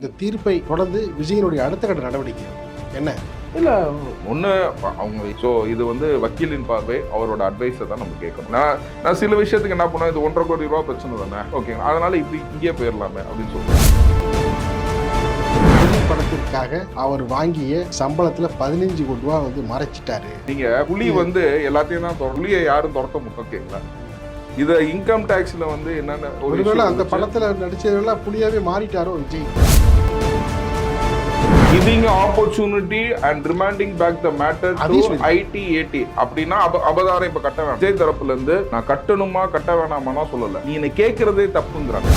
இந்த தீர்ப்பை தொடர்ந்து விஜயனுடைய அடுத்த கட்ட நடவடிக்கை என்ன? இல்லை ஒன்று அவங்க இது வக்கீலின் பார்வை, அவரோட அட்வைஸை தான் நம்ம கேட்கணும். நான் சில விஷயத்துக்கு என்ன பண்ணேன், இது 1.5 கோடி ரூபா பிரச்சனை தானே, ஓகேங்களா, அதனால இப்படி இங்கேயே போயிடலாமே அப்படின்னு சொல்லுவேன். படத்திற்காக அவர் வாங்கிய சம்பளத்துல 15 கோடி ரூபா மறைச்சிட்டாரு. நீங்க புலி எல்லாத்தையும் தான் புலியை யாரும் துரத்த முடியும், ஓகேங்களா. இதை இன்கம் டேக்ஸ்ல என்னென்ன ஒருவேளை அந்த படத்துல நடிச்சதெல்லாம் புலியாவே மாறிட்டாரோ Vijay. Giving opportunity and remanding back the matter to ITAT அப்படின்னா அபதாரம் இப்ப கட்ட வேணாம். விஜய் தரப்புல இருந்து நான் கட்டணுமா கட்ட வேணாமா சொல்லல, நீ என்ன கேட்கறதே தப்புங்கிறாங்க.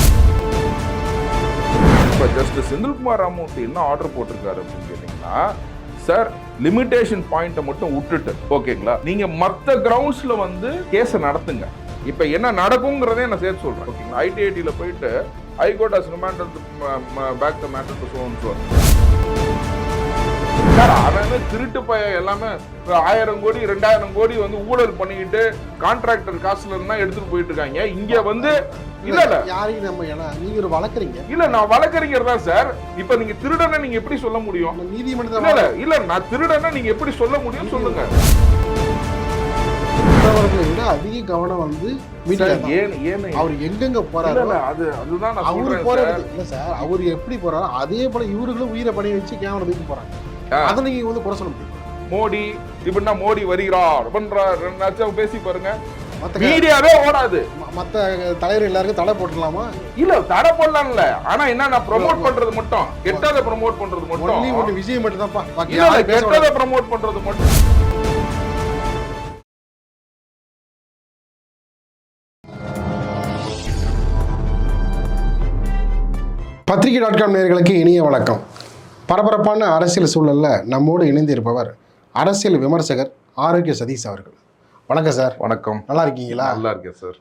இப்ப ஜஸ்டிஸ் செந்தில்குமார் ராமமூர்த்தி என்ன ஆர்டர் போட்டிருக்காரு அப்படின்னு கேட்டீங்கன்னா, சார் லிமிடேஷன் பாயிண்ட்டை மட்டும் விட்டுட்டு, ஓகேங்களா, நீங்க மற்ற கிரவுண்ட்ஸ்ல கேஸை நடத்துங்க. இப்ப என்ன நடக்குங்கிறதே நான் சேர்த்து சொல்றேன், ஓகேங்களா. ஐடிஐடியில போயிட்டு high court has remanded back the matter to so and so. Sir அவன் திருட்டு பையன் எல்லாமே 1000 கோடி 2000 கோடி ஊழல் பண்ணிக்கிட்டு கான்ட்ராக்டர் காசுல இருந்தா எடுத்துட்டு போயிட்டு இருக்காங்க. இங்க இல்ல யாரையும் நம்ம நீங்க ஒரு வழக்கறீங்க இல்ல, நான் வழக்கறிஞர் தான் சார். இப்ப நீங்க திருடனை நீங்க எப்படி சொல்ல முடியும்? நீதிமன்றத்துல இல்ல நான் திருடனை நீங்க எப்படி சொல்ல முடியும் சொல்லுங்க. அதிக கவனம் அவர் எங்கெங்க போறாரு, அதுதான் அவரு போற இல்ல சார், அவர் எப்படி போறாரு அதே போல இவர்களும் உயிரை பணைய வச்சு கேமரா தூக்கி போறாங்க. அதை நீங்க குறை சொல்ல முடியும். மோடி இப்படின்னா மோடி வருகிறார் பண்றாரு பேசி பாருங்க, மீடியாவே ஓடாது. மத்த தலைவர் எல்லாருக்கும் தடை போட்டுடலாமா? இல்ல தடை போடலாம்ல, ஆனா என்ன நான் ப்ரோமோட் பண்றது மட்டும், கெட்டதை ப்ரோமோட் பண்றது மட்டும், விஜய் மட்டும் தான்ப்பா, கெட்டதை ப்ரோமோட் பண்றது மட்டும். பத்திரிகை.com நேயர்களுக்கு இனிய வணக்கம். பரபரப்பான அரசியல் சூழலில் நம்மோடு இணைந்திருப்பவர் அரசியல் விமர்சகர் ஆரோக்கிய சதீஷ் அவர்கள். வணக்கம் சார். வணக்கம். நல்லா இருக்கீங்களா? நல்லா இருக்கேன் சார்.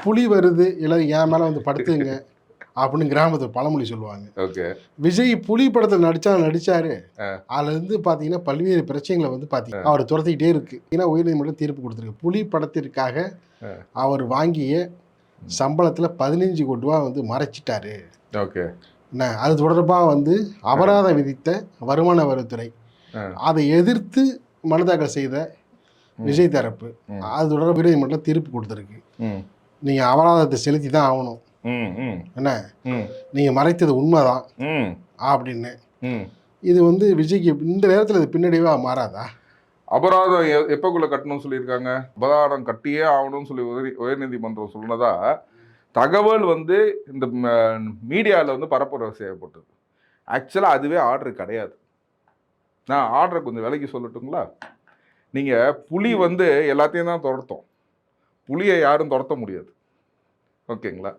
புலி வருது எல்லாரும் என் மேலே படுத்துங்க அப்படின்னு கிராமத்தில் பழமொழி சொல்லுவாங்க. ஓகே. விஜய் புலி படத்தில் நடிச்சாரு. அதுல பார்த்தீங்கன்னா பல்வேறு பிரச்சனைகளை பார்த்தீங்கன்னா அவர் துரத்திக்கிட்டே இருக்கு. ஏன்னா உயர்நீதிமன்றம் தீர்ப்பு கொடுத்துருக்கு. புலி படத்திற்காக அவர் வாங்கிய சம்பளத்தில் 15 கோடி ரூபா மறைச்சிட்டாரு. ஓகே. அது தொடர்பாக அபராதம் விதித்த வருமான வரித்துறை அதை எதிர்த்து மனு தாக்கல் செய்த விஜய் தரப்பு அது தொடர்பாக உயர்நீதிமன்றம் தீர்ப்பு கொடுத்துருக்கு. நீங்க அபராதத்தை செலுத்தி தான் ஆகணும், என்ன நீங்க மறைத்தது உண்மைதான் அப்படின்னு. இது விஜய்க்கு இந்த நேரத்தில் இது பின்னடைவா மாறாதா? அபராதம் எப்பக்குள்ள கட்டணும்னு சொல்லியிருக்காங்க. அபராதம் கட்டியே ஆகணும்னு சொல்லி உயர்நீதிமன்றம் சொன்னதா தகவல் இந்த மீடியாவில் பரப்புரை செய்யப்பட்டது. ஆக்சுவலாக அதுவே ஆர்டர் கிடையாது. நான் ஆர்டரை கொஞ்சம் விலைக்கு சொல்லட்டுங்களா? நீங்கள் புலி எல்லாத்தையும் தான் துரத்தோம், புலியை யாரும் துரத்த முடியாது, ஓகேங்களா.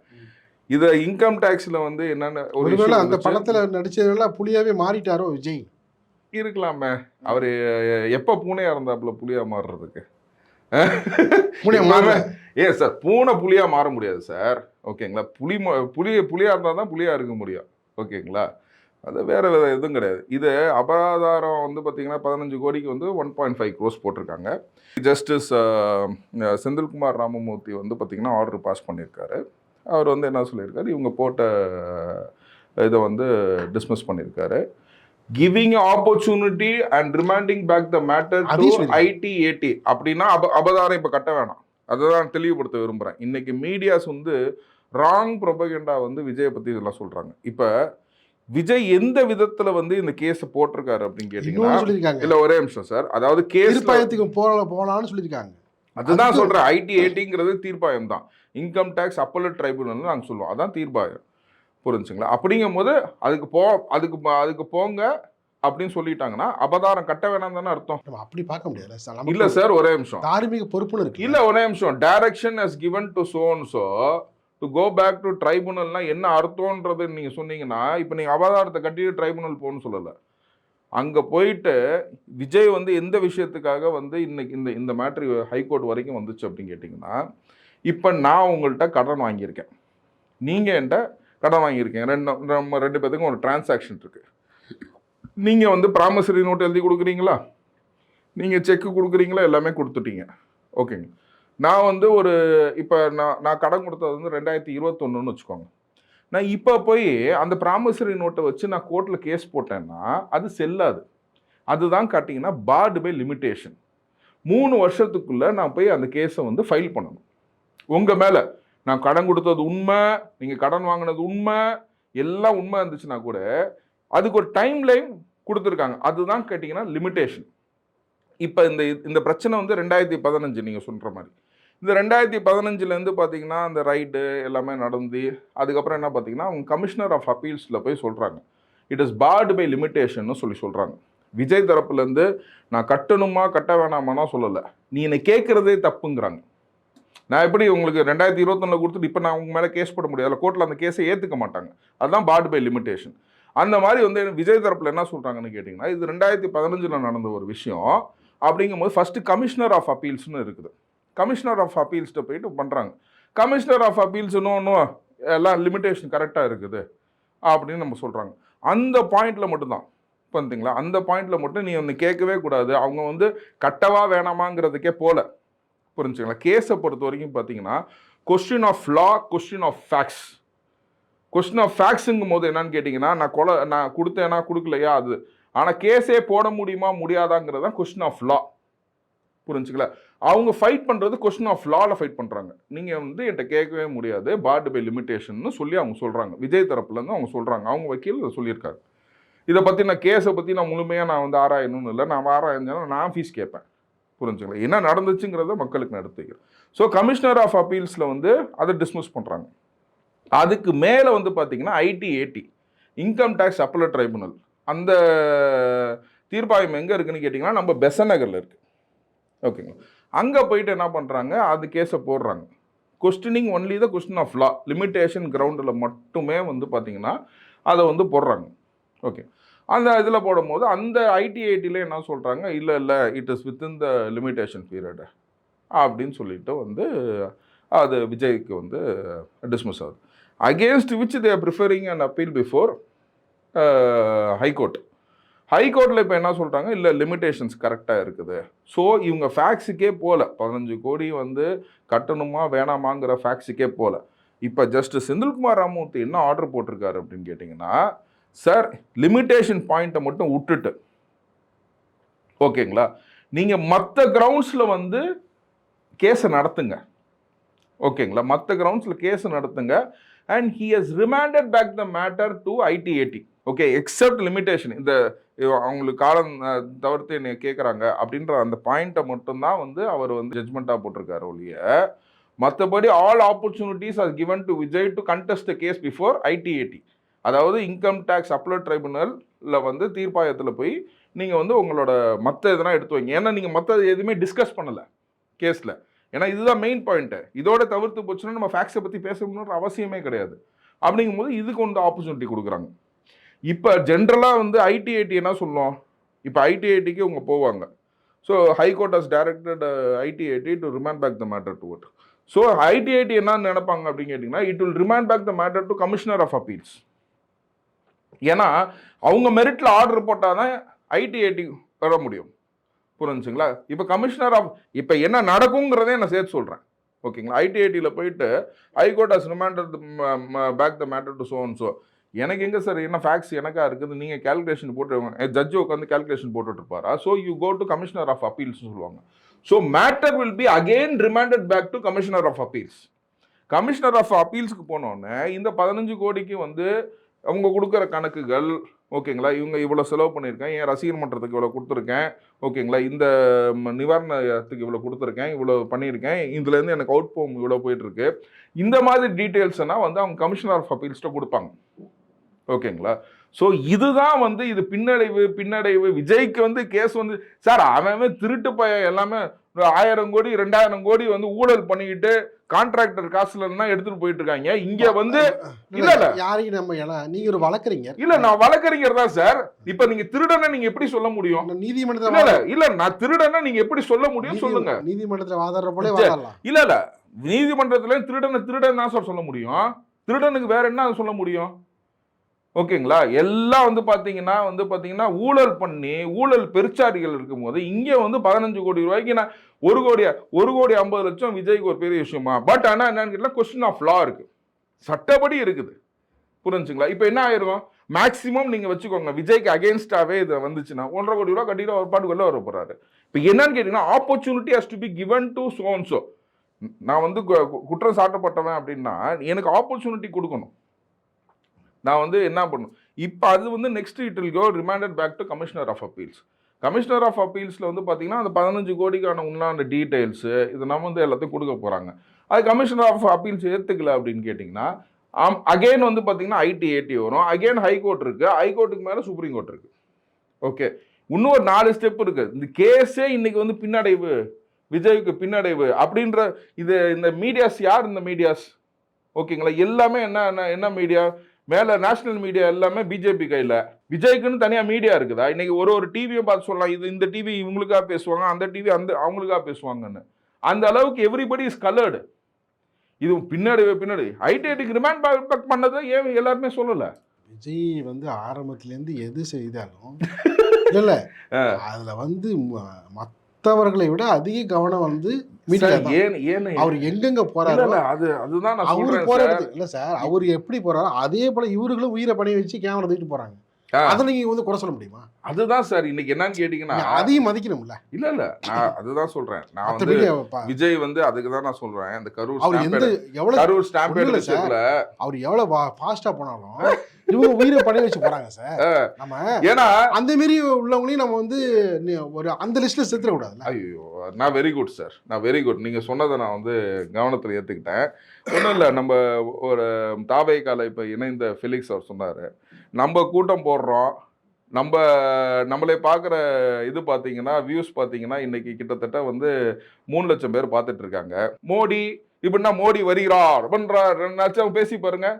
இதை இன்கம் டேக்ஸில் என்னென்ன ஒருவேளை அந்த படத்தில் நடிச்சதெல்லாம் புலியாவே மாறிட்டாரோ விஜய்? இருக்கலாமே. அவர் எப்போ பூனையாக இருந்தாப்புல புலியாக மாறுறதுக்கு? ஏன் சார் பூனை புலியாக மாற முடியாது சார், ஓகேங்களா. புலியாக இருந்தால் தான் புலியாக இருக்க முடியும், ஓகேங்களா. அது வேறு எதுவும் கிடையாது. இது அபராதம் பார்த்தீங்கன்னா 15 கோடிக்கு 1.5 crores போட்டிருக்காங்க. ஜஸ்டிஸ் செந்தில்குமார் ராமமூர்த்தி பார்த்தீங்கன்னா ஆர்டர் பாஸ் பண்ணியிருக்காரு. அவர் என்ன சொல்லியிருக்காரு, இவங்க போட்ட இதை டிஸ்மிஸ் பண்ணியிருக்காரு. Giving opportunity and remanding back the matter to ITAT அப்படின்னா அபதாரம் இப்ப கட்ட வேணாம். அதுதான் தெளிவுபடுத்த விரும்புறேன். இன்னைக்கு மீடியாஸ் ராங் ப்ரொபகண்டா விஜயை பத்தி இதெல்லாம் சொல்றாங்க. இப்ப விஜய் எந்த விதத்துல இந்த கேஸ் போட்டிருக்காரு அப்படின்னு கேட்டீங்கன்னா, இல்ல ஒரே நிமிஷம் சார், அதாவது கேஸ் தீர்ப்பாயத்துக்கு போகலாம்னு சொல்லியிருக்காங்க. அதுதான் சொல்றேன். ITATங்கிறது தீர்ப்பாயம் தான். இன்கம் டேக்ஸ் அப்பல்லட் ட்ரைபுனல் நாங்கள் சொல்லுவோம், அதான் தீர்ப்பாயம். புரிஞ்சுங்களா? அப்படிங்கும் போது அதுக்கு போங்க அப்படின்னு சொல்லிட்டாங்கன்னா அபதாரம் கட்ட வேணாம் தானே அர்த்தம். அப்படி பார்க்க முடியாது. இல்ல சார் ஒரே நிமிஷம், தார்மீக பொறுப்பு இருக்கு. இல்ல ஒரே நிமிஷம், direction has given to so and so to go back to tribunalனா என்ன அர்த்தம்ன்றது நீங்க சொன்னீங்கன்னா, இப்ப நீங்க அபதாரத்தை கட்டிட்டு ட்ரைபுனல் போகணும்னு சொல்லல. அங்க போயிட்டு விஜய் எந்த விஷயத்துக்காக இன்னைக்கு இந்த மேட்ரு ஹைகோர்ட் வரைக்கும் வந்துச்சு அப்படின்னு கேட்டீங்கன்னா, இப்ப நான் உங்கள்கிட்ட கடன் வாங்கியிருக்கேன், நீங்க என்கிட்ட கடன் வாங்கியிருக்கீங்க, நம்ம 2 பேத்துக்கும் ஒரு டிரான்சாக்ஷன் இருக்கு. நீங்கள் ப்ராமிசரி நோட் எழுதி கொடுக்குறீங்களா, நீங்கள் செக்கு கொடுக்குறீங்களா, எல்லாமே கொடுத்துட்டீங்க, ஓகேங்க. நான் ஒரு இப்போ நான் கடன் கொடுத்தது 2021ன்னு வச்சுக்கோங்க. நான் இப்போ போய் அந்த ப்ராமிசரி நோட்டை வச்சு நான் கோர்ட்டில் கேஸ் போட்டேன்னா அது செல்லாது. அதுதான் காட்டிங்கன்னா பார்டு பை லிமிட்டேஷன். 3 வருஷத்துக்குள்ள நான் போய் அந்த கேஸை வந்து ஃபைல் பண்ணணும். உங்கள் மேலே நான் கடன் கொடுத்தது உண்மை, நீங்கள் கடன் வாங்கினது உண்மை, எல்லாம் உண்மை இருந்துச்சுன்னா கூட அதுக்கு ஒரு டைம் லைன் கொடுத்துருக்காங்க. அதுதான் கேட்டிங்கன்னா லிமிட்டேஷன். இப்போ இந்த பிரச்சனை வந்து 2015 நீங்கள் சொல்கிற மாதிரி. இந்த 2015 பார்த்தீங்கன்னா அந்த ரைடு எல்லாமே நடந்து அதுக்கப்புறம் என்ன பார்த்தீங்கன்னா அவங்க கமிஷனர் ஆஃப் அப்பீல்ஸில் போய் சொல்கிறாங்க இட் இஸ் பார்டு பை லிமிட்டேஷன்னு சொல்கிறாங்க. விஜய் தரப்புலேருந்து நான் கட்டணுமா கட்ட வேணாமானா சொல்லலை, நீ என்னை கேட்குறதே தப்புங்கிறாங்க. நான் எப்படி உங்களுக்கு 2021 கொடுத்துட்டு இப்போ நான் உங்க மேலே கேஸ் போட முடியாது, கோர்ட்டில் அந்த கேஸை ஏற்றுக்க மாட்டாங்க. அதுதான் பார்டு பை லிமிட்டேஷன். அந்த மாதிரி வந்து விஜய் தரப்பில் என்ன சொல்கிறாங்கன்னு கேட்டிங்கன்னா இது 2015 நடந்த ஒரு விஷயம். அப்படிங்கும்போது ஃபஸ்ட்டு கமிஷனர் ஆஃப் அப்பீல்ஸ்னு இருக்குது. கமிஷனர் ஆஃப் அப்பீல்ஸ்கிட்ட போயிட்டு பண்ணுறாங்க. கமிஷனர் ஆஃப் அப்பீல்ஸ் இன்னும் எல்லாம் லிமிட்டேஷன் கரெக்டாக இருக்குது அப்படின்னு நம்ம சொல்கிறாங்க. அந்த பாயிண்டில் மட்டும்தான் பார்த்தீங்களா, அந்த பாயிண்டில் மட்டும் நீ வந்து கேட்கவே கூடாது. அவங்க வந்து கட்டவா வேணாமாங்கிறதுக்கே போல, புரிஞ்சுங்களா. கேஸை பொறுத்த வரைக்கும் பார்த்தீங்கன்னா question of law, question of facts. Question of ஃபேக்ட்ஸுங்கும் போது என்னன்னு கேட்டிங்கன்னா நான் கொடுத்தேனா கொடுக்கலையா அது, ஆனால் கேஸே போட முடியுமா முடியாதாங்கிறது தான் கொஸ்டின் ஆஃப் லா, புரிஞ்சுக்கல. அவங்க ஃபைட் பண்ணுறது கொஸ்டின் ஆஃப் லாவில் ஃபைட் பண்ணுறாங்க. நீங்கள் வந்து என்கிட்ட கேட்கவே முடியாது, பார்டு பை லிமிட்டேஷன்னு சொல்லி அவங்க சொல்கிறாங்க. விஜய் தரப்புலேருந்து அவங்க சொல்கிறாங்க, அவங்க வக்கீல் சொல்லியிருக்காரு. இதை பற்றி நான் கேஸை பற்றி நான் முழுமையாக நான் வந்து ஆராயணும்னு இல்லை, நான் ஆராய்ஞ்சேன்னா நான் ஃபீஸ் கேட்பேன், புரிஞ்சுக்கலாம். என்ன நடந்துச்சுங்கிறத மக்களுக்கு நான் எடுத்து வைக்கிறேன். ஸோ கமிஷனர் ஆஃப் அப்பீல்ஸில் வந்து அதை டிஸ்மிஸ் பண்ணுறாங்க. அதுக்கு மேலே வந்து பார்த்தீங்கன்னா ITAT, income tax appellate tribunal, அந்த தீர்ப்பாயம் எங்கே இருக்குன்னு கேட்டிங்கன்னா நம்ம பெசன்ட் நகரில் இருக்குது, ஓகேங்களா. அங்கே போயிட்டு என்ன பண்ணுறாங்க, அது கேஸை போடுறாங்க. Questioning only the question of law, limitation கிரவுண்டில் மட்டுமே வந்து பார்த்தீங்கன்னா அதை வந்து போடுறாங்க, ஓகே. அந்த இதில் போடும்போது அந்த ITATல என்ன சொல்கிறாங்க, இல்லை it is within the limitation period அப்படின்னு சொல்லிட்டு வந்து அது விஜய்க்கு வந்து டிஸ்மிஸ் ஆகுது. Against which they are preferring and appeal before high court. ஹைகோர்ட்டில் இப்போ என்ன சொல்கிறாங்க, இல்லை லிமிட்டேஷன்ஸ் கரெக்டாக இருக்குது. ஸோ இவங்க ஃபேக்ஸுக்கே போகல, 15 கோடி வந்து கட்டணுமா வேணாமாங்கிற ஃபேக்ஸுக்கே போகல. இப்போ ஜஸ்டிஸ் செந்தில்குமார் ராமமூர்த்தி என்ன ஆர்டர் போட்டிருக்காரு அப்படின்னு கேட்டிங்கன்னா, சார் லிமிட்டேஷன் பாயிண்ட்டை மட்டும் விட்டுட்டு, ஓகேங்களா, நீங்கள் மற்ற கிரவுண்ட்ஸில் வந்து கேஸை நடத்துங்க, ஓகேங்களா, மற்ற கிரவுண்ட்ஸில் கேஸை நடத்துங்க. And he has remanded back the matter to ITAT, okay, except limitation. இந்த அவங்களுக்கு காலம் தவிர்த்து என்னை கேட்குறாங்க அப்படின்ற அந்த பாயிண்ட்டை மட்டும்தான் வந்து அவர் வந்து ஜட்ஜ்மெண்ட்டாக போட்டிருக்காரு ஒழிய, மற்றபடி all opportunities are given to Vijay to contest the case before ITAT. அதாவது இன்கம் டேக்ஸ் அப்பலட் ட்ரைபுனலில் வந்து தீர்ப்பாயத்தில் போய் நீங்கள் வந்து உங்களோட மற்ற இதெல்லாம் எடுத்து வைங்க. ஏன்னா நீங்கள் மற்ற எதுவுமே டிஸ்கஸ் பண்ணலை கேஸில். ஏன்னா இதுதான் மெயின் பாயிண்ட்டு. இதோட தவிர்த்து போச்சுன்னா நம்ம ஃபேக்ஸை பற்றி பேசணுன்ற அவசியமே கிடையாது. அப்படிங்கும்போது இதுக்கு வந்து ஆப்பர்ச்சுனிட்டி கொடுக்குறாங்க. இப்போ ஜென்ரலாக வந்து ITAT என்ன சொல்லும், இப்போ ITATக்கு இவங்க போவாங்க. So high court has directed ITAT to remand back the matter to it. So ITAT என்ன நினைப்பாங்க அப்படின்னு கேட்டிங்கன்னா, it will remand back the matter to commissioner of appeals. ஏன்னா அவங்க மெரிட்டில் ஆர்டர் போட்டால் தான் ITAT வர முடியும், புரிஞ்சுங்களா. இப்போ கமிஷனர் ஆஃப் இப்போ என்ன நடக்குங்கிறதே நான் சேர்த்து சொல்கிறேன், ஓகேங்களா. ITATல போயிட்டு high court has remanded back the matter to so and so. எனக்கு எங்கே சார் என்ன ஃபேக்ட்ஸ் எனக்கா இருக்குது, நீங்கள் கேல்குலேஷன் போட்டு ஜட்ஜு உட்காந்து கேல்குலேஷன் போட்டுட்ருப்பாரா. So you go to commissioner of appeals சொல்லுவாங்க. So matter will be again remanded back to commissioner of appeals. Commissioner of அப்பீல்ஸுக்கு போனோடனே இந்த 15 கோடிக்கு வந்து அவங்க கொடுக்குற கணக்குகள், ஓகேங்களா, இவங்க இவ்வளோ செலவு பண்ணியிருக்கேன், என் ரசிகர் மன்றத்துக்கு இவ்வளோ கொடுத்துருக்கேன், ஓகேங்களா, இந்த நிவாரணத்துக்கு இவ்வளோ கொடுத்துருக்கேன், இவ்வளோ பண்ணியிருக்கேன், இதுலேருந்து எனக்கு அவுட் போம் இவ்வளோ போயிட்டுருக்கு, இந்த மாதிரி டீட்டெயில்ஸ்னால் வந்து அவங்க கமிஷனர் ஆஃப் அப்பீல்ஸ்ட்டை கொடுப்பாங்க, ஓகேங்களா. ஸோ இதுதான் வந்து இது பின்னடைவு. விஜய்க்கு வந்து கேஸ் வந்து சார் அவன் திருட்டு எல்லாமே 1000 கோடி 2000 கோடி வந்து ஊழல் பண்ணிக்கிட்டு கான்ட்ராக்டர் காசுல எடுத்துட்டு போயிட்டு இருக்காங்க. இங்க வந்து இல்ல யாரையும் நம்ம நீங்க ஒரு வழக்கறிஞர் இல்ல, நான் வழக்கறிஞர் தான் சார். இப்ப நீங்க திருடனை நீங்க எப்படி சொல்ல முடியும்? நீதிமன்றத்துல இல்ல நான் திருடனை நீங்க எப்படி சொல்ல முடியும் சொல்லுங்க. நீதிமன்றத்துல வாதாடுற போல வாதாடலாம். இல்ல நீதிமன்றத்துல திருடன் தான் சார் சொல்ல முடியும். திருடனுக்கு வேற என்ன சொல்ல முடியும்? ஓகேங்களா. எல்லாம் வந்து பார்த்தீங்கன்னா ஊழல் பண்ணி ஊழல் பெருச்சாரிகள் இருக்கும்போது இங்கே வந்து 15 கோடி ரூபாய்க்கு நான் 1 கோடி 50 லட்சம் விஜய்க்கு ஒரு பெரிய விஷயமா? பட் ஆனால் என்னன்னு கேட்டால் கொஸ்டின் ஆஃப் லா இருக்குது, சட்டப்படி இருக்குது, புரிஞ்சுங்களா? இப்போ என்ன ஆயிருக்கும், மேக்ஸிமம் நீங்க வச்சுக்கோங்க, விஜய்க்கு அகேன்ஸ்டாவே இது வந்துச்சுன்னா 1.5 கோடி ரூபா கட்டிட்டு அவர் பாட்டுக்கு வெளில வர போறாரு. இப்போ என்னன்னு கேட்டீங்கன்னா, opportunity has to be given to so and so. நான் வந்து குற்றம் சாட்டப்பட்டவன் அப்படின்னா எனக்கு ஆப்பர்ச்சுனிட்டி கொடுக்கணும். நான் வந்து என்ன பண்ணும், இப்போ அது வந்து next it will go remanded back to commissioner of appeals. Commissioner of அப்பீல்ஸில் வந்து பார்த்தீங்கன்னா அந்த 15 கோடிக்கான உண்டான டீட்டெயில்ஸு இது நம்ம வந்து எல்லாத்தையும் கொடுக்க போகிறாங்க. அது கமிஷனர் ஆஃப் அப்பீல்ஸ் ஏற்றுக்கல அப்படின்னு கேட்டிங்கன்னா அகெயின் வந்து பார்த்தீங்கன்னா ஐடி வரும். அகெயின் ஹைகோர்ட் இருக்குது, ஹைகோர்ட்டுக்கு மேலே சுப்ரீம் கோர்ட் இருக்குது. ஓகே, இன்னும் ஒரு 4 ஸ்டெப் இருக்குது. இந்த கேஸே இன்னைக்கு வந்து பின்னடைவு, விஜய்க்கு பின்னடைவு அப்படின்ற இது இந்த மீடியாஸ் யார் இந்த மீடியாஸ்? ஓகேங்களா, எல்லாமே என்ன மீடியா, மேலே நேஷனல் மீடியா எல்லாமே பிஜேபி கையில். விஜய்க்குன்னு தனியாக மீடியா இருக்குதா? இன்னைக்கு ஒரு டிவியை பார்த்து சொல்லலாம், இது இந்த டிவி இவங்களுக்காக பேசுவாங்க, அந்த டிவி அவங்களுக்காக பேசுவாங்கன்னு. அந்த அளவுக்கு எவ்ரிபடி இஸ் கலர்டு. இது பின்னாடி ஐடிஐடிக்கு ரிமாண்ட் பேக் பண்ணதை ஏன் எல்லாருமே சொல்லலை? விஜய் வந்து ஆரம்பத்துலேருந்து எது செய்தாலும் இல்ல அதுல வந்து மற்றவர்களை விட அதிக கவனம் வந்து அவர் எங்கெங்க போறாரு, அதுதான் அவரு போறது இல்ல சார். அவர் எப்படி போறாரோ அதே போல இவர்களும் உயிரை பணி வச்சு கேமரா தூக்கிட்டு போறாங்க. அதை நீங்க வந்து குறை சொல்ல முடியுமா? அதுதான் சார் இன்னைக்கு என்னன்னு கேட்டீங்கன்னா அதையும் மதிக்கணும்ல. இல்ல நான் அதுதான் சொல்றேன். நான் வந்து விஜய் வந்து அதுக்கு தான் நான் சொல்றேன், இந்த கரூர் ஸ்டாம்பேட் விஷயத்துல அவர் எவ்வளவு ஃபாஸ்டா போனாலும் இவங்க உயிரை பணி வச்சு போறாங்க சார். நம்ம ஏன்னா அந்த மாதிரி உள்ளவங்களையும் நம்ம வந்து ஒரு அந்த லிஸ்ட்ல சேர்த்துட கூடாது. ஐயோ, நான் வெரி குட் சார், நான் வெரி குட். நீங்க சொன்னதை நான் வந்து கவனத்தில் ஏத்துக்கிட்டேன். ஒன்றும் இல்லை, நம்ம ஒரு தாவேகால இப்போ இணைந்த ஃபெலிக்ஸ் அவர் சொன்னாரு, நம்ம கூட்டம் போடுறோம், நம்மளே பார்க்குற இது பார்த்தீங்கன்னா வியூஸ் பார்த்தீங்கன்னா இன்னைக்கு கிட்டத்தட்ட வந்து 3 லட்சம் பேர் பார்த்துட்டு இருக்காங்க. மோடி இப்படின்னா மோடி வருகிறார் அப்படின்ற பேசி பாருங்க,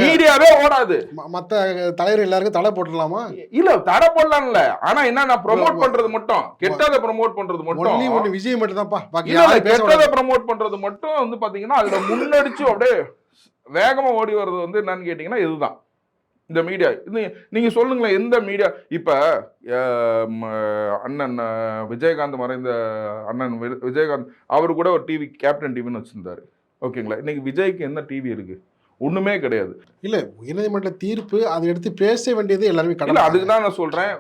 மீடியாவே ஓடாது. மத்த தலைவர் எல்லாருக்கும் தடை போட்டுடலாமா? இல்ல தடை போடலாம்ல, ஆனா என்ன ப்ரோமோட் பண்றது மட்டும், கெட்டதை ப்ரோமோட் பண்றது மட்டும், விஜய் மட்டும் தான் கெட்டதை ப்ரோமோட் பண்றது மட்டும் வந்து பாத்தீங்கன்னா அதுல முன்னடிச்சு அப்படியே வேகமா ஓடி வர்றது வந்து என்னன்னு கேட்டீங்கன்னா இதுதான் இந்த மீடியா. நீங்க சொல்லுங்களேன், எந்த மீடியா இப்ப அண்ணன் விஜயகாந்த் மறைந்த அண்ணன் விஜயகாந்த் அவரு கூட ஒரு டிவி கேப்டன் டிவின்னு வச்சிருந்தாரு. ஓகேங்களா, இன்னைக்கு விஜய்க்கு என்ன டிவி இருக்கு? ஒண்ணுமே கிடையாது. இல்ல உயர்நீதிமன்ற தீர்ப்பு அதை எடுத்து பேச வேண்டியது எல்லாருமே கடமை. அதுக்கு தான் நான் சொல்றேன்,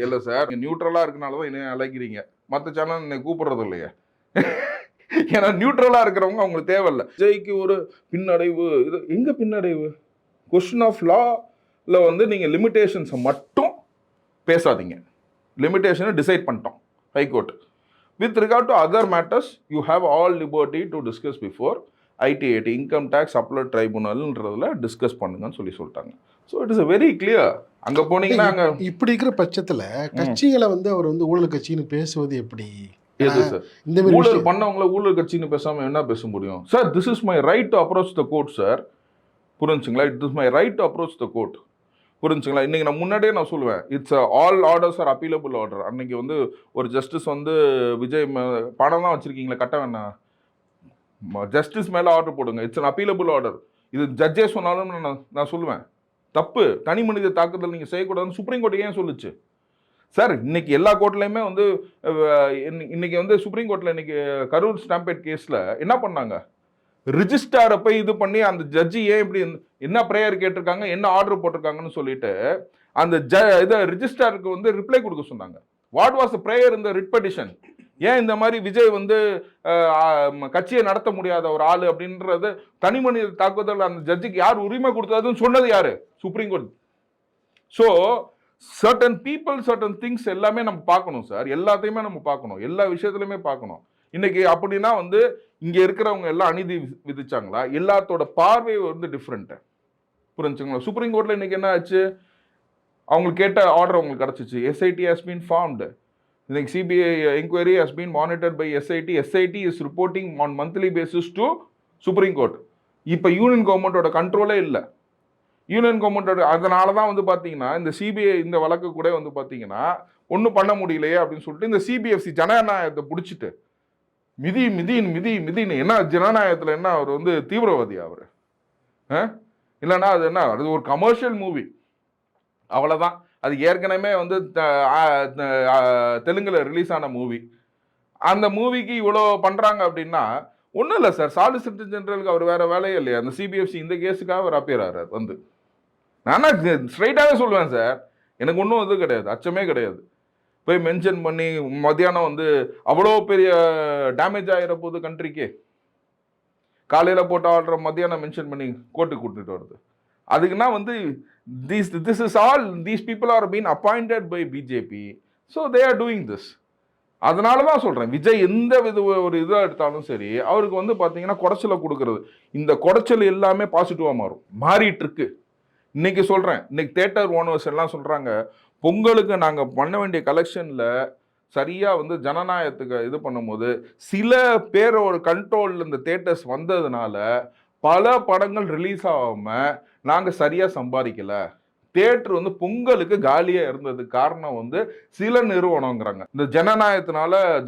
இல்ல சார் நியூட்ரலா இருக்கனாலதான் என்ன அழைக்கிறீங்க, மத்த சேனல் என்னை கூப்பிடுறது இல்லையா? ஏன்னா நியூட்ரலா இருக்கிறவங்க அவங்களுக்கு தேவையில்லை. விஜய்க்கு ஒரு பின்னடைவு, இது எங்க பின்னடைவு? கொஸ்டின் ஆஃப் லால வந்து நீங்க லிமிடேஷன்ஸை மட்டும் பேசாதீங்க. லிமிடேஷனை டிசைட் பண்ணிட்டோம் high court. With regard to other matters you have all liberty to discuss before ITAT income tax appellate ட்ரைபுனல்ன்றதுல டிஸ்கஸ் பண்ணுங்கன்னு சொல்லிட்டாங்க. So it is very clear. அங்கே போனீங்கன்னா அங்கே இப்படி இருக்கிற பட்சத்தில் கட்சிகளை வந்து அவர் வந்து ஊழல் கட்சின்னு பேசுவது எப்படி? எது சார் இந்த ஊழல் பண்ணவங்கள ஊழல் கட்சின்னு பேசாமல் என்ன பேச முடியும் sir? This is my right to approach the court sir, புரிஞ்சுங்களா? It is my right to approach the court, புரிஞ்சுங்களா? இன்றைக்கி நான் முன்னாடியே நான் சொல்லுவேன், it's all orders are appealable order. அன்றைக்கி வந்து ஒரு ஜஸ்டிஸ் வந்து விஜய் பணம் தான் வச்சுருக்கீங்களா, கட்ட வேணாம், ஜஸ்டிஸ் மேலே ஆர்டர் போடுங்க, இட்ஸ் அன் அப்பீலபிள் ஆர்டர். இது ஜட்ஜே சொன்னாலும் நான் சொல்லுவேன் தப்பு, தனி மனித தாக்குதல் நீங்கள் செய்யக்கூடாதுன்னு சுப்ரீம் கோர்ட்டு ஏன் சொல்லுச்சு சார்? இன்னைக்கு எல்லா கோர்ட்லையுமே வந்து இன்னைக்கு வந்து சுப்ரீம் கோர்ட்டில் இன்னைக்கு கரூர் ஸ்டாம்பேட் கேஸில் என்ன பண்ணாங்க, ரிஜிஸ்டாரை போய் இது பண்ணி அந்த ஜட்ஜி ஏன் இப்படி என்ன ப்ரேயர் கேட்டிருக்காங்க, என்ன ஆர்டர் போட்டிருக்காங்கன்னு சொல்லிட்டு அந்த இதை ரிஜிஸ்டாருக்கு வந்து ரிப்ளை கொடுக்க சொன்னாங்க. வாட் வாஸ் த ப்ரேயர் இந்த ரிட் பெட்டிஷன்? ஏன் இந்த மாதிரி விஜய் வந்து கட்சியை நடத்த முடியாத ஒரு ஆளு அப்படின்றது தனி மனித தாக்குதல் அந்த ஜட்ஜிக்கு யார் உரிமை கொடுத்ததுன்னு சொன்னது யாரு? Supreme court. So certain people certain things எல்லாமே நம்ம பார்க்கணும் சார், எல்லாத்தையுமே நம்ம பார்க்கணும், எல்லா விஷயத்துலையுமே பார்க்கணும். இன்னைக்கு அப்படின்னா வந்து இங்க இருக்கிறவங்க எல்லாம் அநீதி விதிச்சாங்களா? எல்லாத்தோட பார்வை வந்து டிஃப்ரெண்ட், புரிஞ்சுங்களா? சுப்ரீம் கோர்ட்ல இன்னைக்கு என்ன ஆச்சு, அவங்களுக்கு கேட்ட ஆர்டர் அவங்களுக்கு கிடைச்சிச்சு. SIT has been formed. இன்னைக்கு CBI enquiry has been monitored by SIT. SIT is reporting on monthly basis to supreme court. இப்போ யூனியன் கவர்மெண்டோட கண்ட்ரோலே இல்லை. யூனியன் கவர்மெண்டோட அதனால தான் வந்து பார்த்தீங்கன்னா இந்த சிபிஐ இந்த வழக்கு கூட வந்து பார்த்தீங்கன்னா ஒன்றும் பண்ண முடியலையே அப்படின்னு சொல்லிட்டு இந்த சிபிஎஃப்சி ஜனநாயகத்தை பிடிச்சிட்டு மிதின்னு என்ன ஜனநாயகத்தில் என்ன அவர் வந்து தீவிரவாதியா அவர்? இல்லைன்னா அது என்ன, அது ஒரு கமர்ஷியல் மூவி அவ்வளோதான். அது ஏற்கனவே வந்து தெலுங்குல ரிலீஸ் ஆன மூவி. அந்த மூவிக்கு இவ்வளோ பண்ணுறாங்க அப்படின்னா ஒன்றும் இல்லை சார், சாலிசிட்டர் ஜெனரலுக்கு அவர் வேற வேலையே இல்லையா? அந்த சிபிஎஃப்சி இந்த கேஸுக்காக அவர் அப்பியர் ஆகிறார் வந்து. நானா ஸ்ட்ரைட்டாகவே சொல்லுவேன் சார், எனக்கு ஒன்றும் இது கிடையாது, அச்சமே கிடையாது. போய் மென்ஷன் பண்ணி மத்தியானம் வந்து அவ்வளோ பெரிய டேமேஜ் ஆகிற போது கண்ட்ரிக்கு, காலையில் போட்டு ஆடுற மத்தியானம் மென்ஷன் பண்ணி கோர்ட்டுக்கு கூட்டிட்டு வருது. அதுக்குன்னா வந்து this is all these people are been appointed by BJP, so they are doing this. அதனால தான் சொல்கிறேன், விஜய் எந்த ஒரு இதாக எடுத்தாலும் சரி, அவருக்கு வந்து பார்த்தீங்கன்னா குடைச்சலை கொடுக்கறது. இந்த குடைச்சல் எல்லாமே பாசிட்டிவாக மாறிட்டு இருக்கு. இன்னைக்கு சொல்கிறேன், இன்னைக்கு தேட்டர் ஓனர்ஸ் எல்லாம் சொல்கிறாங்க, பொங்கலுக்கு நாங்கள் பண்ண வேண்டிய கலெக்ஷனில் சரியாக வந்து ஜனநாயகத்துக்கு இது பண்ணும்போது சில பேர் ஒரு கண்ட்ரோலில் இந்த தேட்டர்ஸ் வந்ததுனால பல படங்கள் ரிலீஸ் ஆகாமல் நாங்கள் சரியாக சம்பாதிக்கலை. தேட்டர் வந்து பொங்கலுக்கு காலியாக இருந்தது காரணம் வந்து சில நிறுவனங்கிறாங்க. இந்த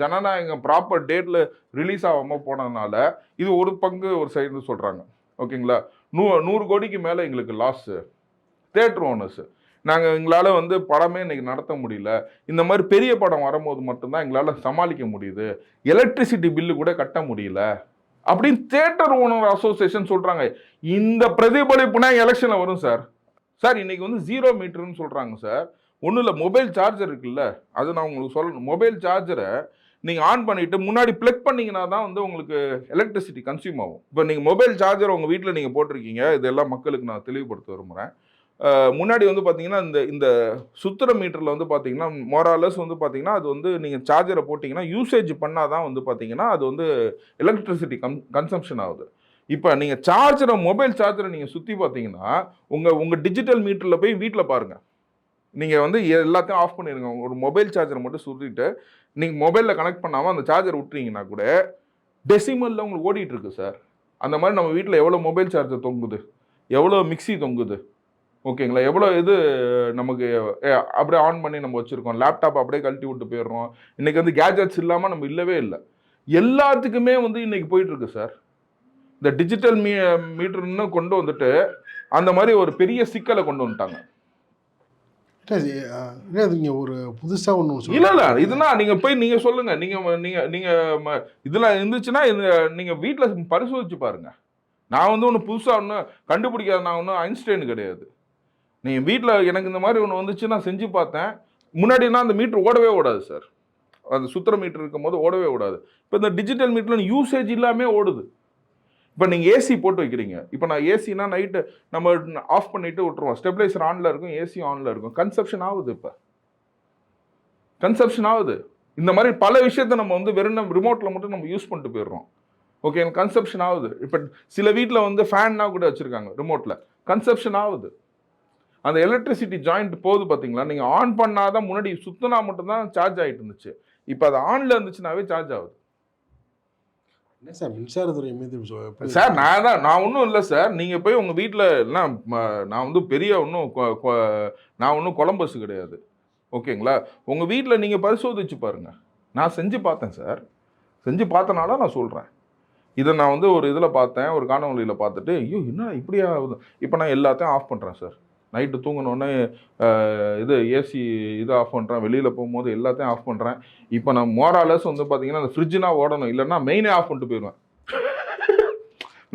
ஜனநாயகம் ப்ராப்பர் டேட்டில் ரிலீஸ் ஆகாமல் போனதுனால இது ஒரு பங்கு ஒரு சைடு சொல்கிறாங்க. ஓகேங்களா? 100 கோடிக்கு மேலே எங்களுக்கு லாஸு தேட்டர் ஓனர்ஸு. எங்களால் வந்து படமே இன்னைக்கு நடத்த முடியல. இந்த மாதிரி பெரிய படம் வரும்போது மட்டும்தான் எங்களால் சமாளிக்க முடியுது. எலக்ட்ரிசிட்டி பில்லு கூட கட்ட முடியல அப்படின்னு தேட்டர் ஓனர் அசோசியேஷன் சொல்கிறாங்க. இந்த பிரதிபலிப்புனா எலெக்ஷனில் வரும் சார். சார் இன்னைக்கு வந்து 0 மீட்டர்னு சொல்கிறாங்க சார். ஒன்றும் இல்லை, மொபைல் சார்ஜர் இருக்குல்ல, அது நான் உங்களுக்கு சொல்லணும். மொபைல் சார்ஜரை நீங்கள் ஆன் பண்ணிவிட்டு முன்னாடி ப்ளக் பண்ணிங்கன்னா தான் வந்து உங்களுக்கு எலக்ட்ரிசிட்டி கன்சியூம் ஆகும். இப்போ நீங்கள் மொபைல் சார்ஜர் உங்கள் வீட்டில் நீங்கள் போட்டிருக்கீங்க, இதெல்லாம் மக்களுக்கு நான் தெளிவுபடுத்த விரும்புகிறேன். முன்னாடி வந்து பார்த்தீங்கன்னா இந்த சுத்திர மீட்டரில் வந்து பார்த்தீங்கன்னா மோராலஸ் வந்து பார்த்தீங்கன்னா அது வந்து நீங்கள் சார்ஜரை போட்டிங்கன்னா யூசேஜ் பண்ணால் தான் வந்து பார்த்தீங்கன்னா அது வந்து எலக்ட்ரிசிட்டி கன்சம்ஷன் ஆகுது. இப்போ நீங்கள் சார்ஜரை, மொபைல் சார்ஜரை நீங்கள் சுற்றி பார்த்தீங்கன்னா உங்கள் டிஜிட்டல் மீட்டரில் போய் வீட்டில் பாருங்கள். நீங்கள் வந்து எல்லாத்தையும் ஆஃப் பண்ணிடுங்க, ஒரு மொபைல் சார்ஜரை மட்டும் சுற்றிட்டு நீங்கள் மொபைலில் கனெக்ட் பண்ணாமல் அந்த சார்ஜர் விட்டுறீங்கன்னா கூட டெசிமலில் உங்களுக்கு ஓடிட்டு இருக்கு சார். அந்த மாதிரி நம்ம வீட்டில் எவ்வளோ மொபைல் சார்ஜர் தொங்குது, எவ்வளோ மிக்சி தொங்குது, ஓகேங்களா? எவ்வளோ இது நமக்கு அப்படியே ஆன் பண்ணி நம்ம வச்சுருக்கோம். லேப்டாப் அப்படியே கழட்டி விட்டு போயிடுறோம். இன்றைக்கி வந்து கேஜெட்ஸ் இல்லாமல் நம்ம இல்லவே இல்லை. எல்லாத்துக்குமே வந்து இன்றைக்கி போயிட்டுருக்கு சார். இந்த டிஜிட்டல் மீட்டர்னு கொண்டு வந்துட்டு அந்த மாதிரி ஒரு பெரிய சிக்கலை கொண்டு வந்துட்டாங்க. நீங்கள் ஒரு புதுசாக ஒன்று இல்லை இதுனா நீங்கள் போய் நீங்கள் சொல்லுங்கள். நீங்கள் இதெல்லாம் இருந்துச்சுன்னா நீங்கள் வீட்டில் பரிசோதிச்சு பாருங்கள். நான் வந்து ஒன்று புதுசாக ஒன்று கண்டுபிடிக்காத, நான் ஒன்றும் ஐன்ஸ்டைன் கிடையாது. நீங்கள் வீட்டில் எனக்கு இந்த மாதிரி ஒன்று வந்துச்சு, நான் செஞ்சு பார்த்தேன். முன்னாடினா அந்த மீட்ரு ஓடவே ஓடாது சார். அந்த சுத்திர மீட்டர் இருக்கும் போது ஓடவே ஓடாது. இப்போ இந்த டிஜிட்டல் மீட்டரில் யூசேஜ் இல்லாமல் ஓடுது. இப்போ நீங்கள் ஏசி போட்டு வைக்கிறீங்க. இப்போ நான் ஏசினா நைட்டு நம்ம ஆஃப் பண்ணிவிட்டு விட்டுருவோம். ஸ்டெபிலைசர் ஆனில் இருக்கும், ஏசி ஆனில் இருக்கும். கன்சப்ஷன் ஆகுது. இப்போ கன்சப்ஷன் ஆகுது. இந்த மாதிரி பல விஷயத்தை நம்ம வந்து வெறும் ரிமோட்டில் மட்டும் நம்ம யூஸ் பண்ணிட்டு போயிடுறோம். ஓகே, கன்சப்ஷன் ஆகுது. இப்போ சில வீட்டில் வந்து ஃபேன்னா கூட வச்சுருக்காங்க ரிமோட்டில், கன்சப்ஷன் ஆகுது. அந்த எலக்ட்ரிசிட்டி ஜாயிண்ட் போகுது பார்த்தீங்களா? நீங்கள் ஆன் பண்ணாதான், முன்னாடி சுத்தினா மட்டும்தான் சார்ஜ் ஆகிட்டு இருந்துச்சு. இப்போ அது ஆனில் இருந்துச்சுனாவே சார்ஜ் ஆகுது. என்ன சார் மின்சாரத்துறை மீது சார்? நான் ஒன்றும் இல்லை சார். நீங்கள் போய் உங்கள் வீட்டில் நான் வந்து பெரிய நான் ஒன்றும் கொலம்பஸ் கிடையாது, ஓகேங்களா? உங்கள் வீட்டில் நீங்கள் பரிசோதிச்சு பாருங்கள். நான் செஞ்சு பார்த்தேன் சார். செஞ்சு பார்த்தனால நான் சொல்கிறேன். இதை நான் வந்து ஒரு இதில் பார்த்தேன், ஒரு காணொலியில் பார்த்துட்டு ஐயோ என்ன இப்படியா ஆகுது. இப்போ நான் எல்லாத்தையும் ஆஃப் பண்ணுறேன் சார். நைட்டு தூங்கினோடனே இது ஏசி இது ஆஃப் பண்ணுறேன், வெளியில் போகும்போது எல்லாத்தையும் ஆஃப் பண்ணுறேன். இப்போ நான் மோராலஸ் வந்து பார்த்தீங்கன்னா அந்த ஃப்ரிட்ஜுனா ஓடணும், இல்லைன்னா மெயினே ஆஃப் பண்ணிட்டு போயிடுவேன்.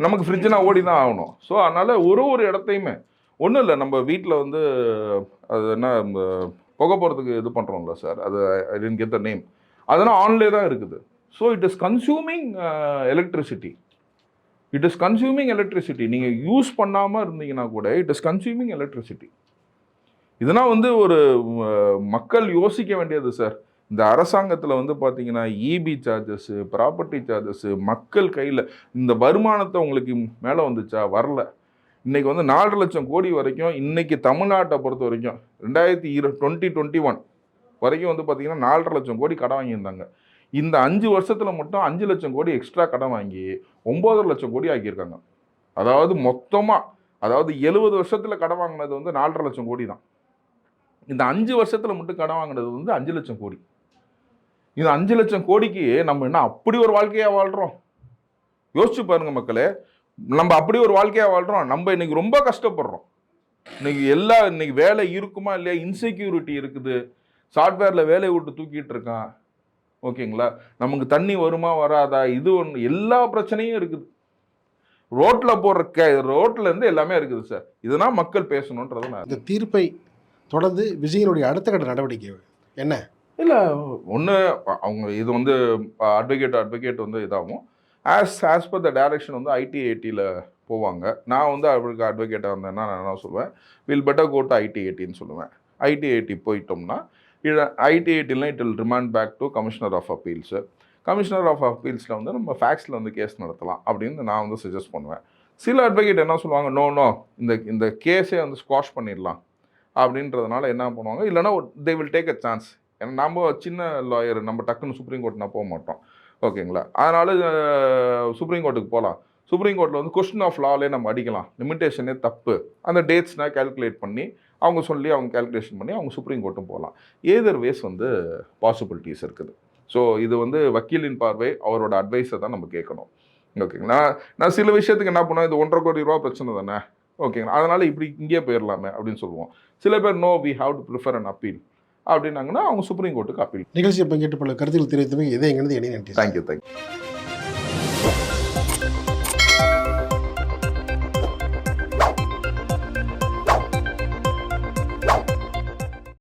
நமக்கு ஃப்ரிட்ஜுனா ஓடி தான் ஆகணும். ஸோ அதனால் ஒரு இடத்தையுமே ஒன்றும் இல்லை, நம்ம வீட்டில் வந்து அது என்ன புகை போகிறதுக்கு இது பண்ணுறோம்ல சார், அது I didn't get the name, அதெல்லாம் ஆன்லேயே தான் இருக்குது. So it is consuming electricity. It is consuming electricity. நீங்கள் யூஸ் பண்ணாமல் இருந்தீங்கன்னா கூட இட் இஸ் கன்சியூமிங் எலக்ட்ரிசிட்டி. இதெல்லாம் வந்து ஒரு மக்கள் யோசிக்க வேண்டியது சார். இந்த அரசாங்கத்தில் வந்து பார்த்தீங்கன்னா இபி சார்ஜஸ்ஸு, ப்ராப்பர்ட்டி சார்ஜஸ்ஸு, மக்கள் கையில் இந்த வருமானத்தை உங்களுக்கு மேலே வந்துச்சா? வரல. இன்றைக்கி வந்து 4.5 லட்சம் கோடி வரைக்கும் இன்றைக்கி தமிழ்நாட்டை பொறுத்த வரைக்கும் 2021 வரைக்கும் வந்து பார்த்திங்கன்னா 4.5 லட்சம் கோடி கடன் வாங்கியிருந்தாங்க. இந்த 5 வருஷத்தில் மட்டும் 5 லட்சம் கோடி எக்ஸ்ட்ரா கடன் வாங்கி 9 லட்சம் கோடி ஆக்கியிருக்காங்க. அதாவது மொத்தமாக, அதாவது 70 வருஷத்தில் கடன் வாங்கினது வந்து 4.5 லட்சம் கோடி தான். இந்த 5 வருஷத்தில் மட்டும் கடன் வாங்கினது வந்து 5 லட்சம் கோடி. இந்த 5 லட்சம் கோடிக்கு நம்ம என்ன அப்படி ஒரு வாழ்க்கையாக வாழ்கிறோம்? யோசிச்சு பாருங்க மக்களே. நம்ம அப்படி ஒரு வாழ்க்கையாக வாழ்கிறோம். நம்ம இன்னைக்கு ரொம்ப கஷ்டப்படுறோம். இன்னைக்கு வேலை இருக்குமா இல்லையா, இன்செக்யூரிட்டி இருக்குது. சாஃப்ட்வேரில் வேலையை விட்டு தூக்கிட்டு இருக்கான். ஓகேங்களா? நமக்கு தண்ணி வருமா வராதா, இது ஒன்று எல்லா பிரச்சனையும் இருக்குது. ரோட்ல போடுற ரோட்ல இருந்து எல்லாமே இருக்குது சார். இதெல்லாம் மக்கள் பேசணுன்றது நான். இந்த தீர்ப்பை தொடர்ந்து விஜயனுடைய அடுத்த கட்ட நடவடிக்கை என்ன? இல்ல ஒண்ணு அவங்க இது வந்து அட்வொகேட் வந்து இதாகும். ஆஸ் பர் த டைரக்ஷன் வந்து ஐடி-80ல போவாங்க. நான் வந்து அவருக்கு அட்வொகேட்டா இருந்தேன்னா நான் என்ன சொல்லுவேன், வில் பெட்டர் கோ டு ஐடி-80ன்னு சொல்லுவேன். ஐடி-80 போயிட்டோம்னா ஐடி-80ல it will remand back to commissioner of appeals. Commissioner of அப்பீல்ஸில் வந்து நம்ம ஃபேக்ஸில் வந்து கேஸ் நடத்தலாம் அப்படின்னு நான் வந்து சஜஸ்ட் பண்ணுவேன். சில அட்வொகேட் என்ன சொல்லுவாங்க, நோ இந்த கேஸே வந்து ஸ்குவாஷ் பண்ணிடலாம் அப்படின்றதுனால என்ன பண்ணுவாங்க, இல்லைனா they will take a chance. ஏன்னா நம்ம சின்ன லாயர், நம்ம டக்குன்னு சுப்ரீம் கோர்ட் நான் போக மாட்டோம். ஓகேங்களா? அதனால் சுப்ரீம் கோர்ட்டுக்கு போகலாம். சுப்ரீம் கோர்ட்டில் வந்து கொஸ்டின் ஆஃப் லாலே நம்ம அடிக்கலாம், லிமிட்டேஷனே தப்பு, அந்த டேட்ஸ்னால் கேல்குலேட் பண்ணி அவங்க சொல்லி அவங்க கேல்குலேஷன் பண்ணி அவங்க சுப்ரீம் கோர்ட்டும் போகலாம். ஏதர் வேஸ் வந்து பாசிபிலிட்டிஸ் இருக்குது. ஸோ இது வந்து வக்கீலின் பார்வை, அவரோட அட்வைஸை தான் நம்ம கேட்கணும். ஓகேங்களா? நான் சில விஷயத்துக்கு என்ன பண்ணுவேன், இது 1.5 கோடி ரூபா பிரச்சனை தானே, ஓகேங்களா, அதனால் இப்படி இங்கேயே போயிடலாமே அப்படின்னு சொல்லுவோம். சில பேர் no, we have to prefer an appeal அப்படின்னாங்கன்னா அவங்க சுப்ரீம் கோர்ட்டுக்கு அப்பீல். நிகழ்ச்சியை பங்கேற்று பல கருத்துக்கள் தெரிவித்தவங்க இதை எங்கிருந்து நன்றி. தேங்க்யூ.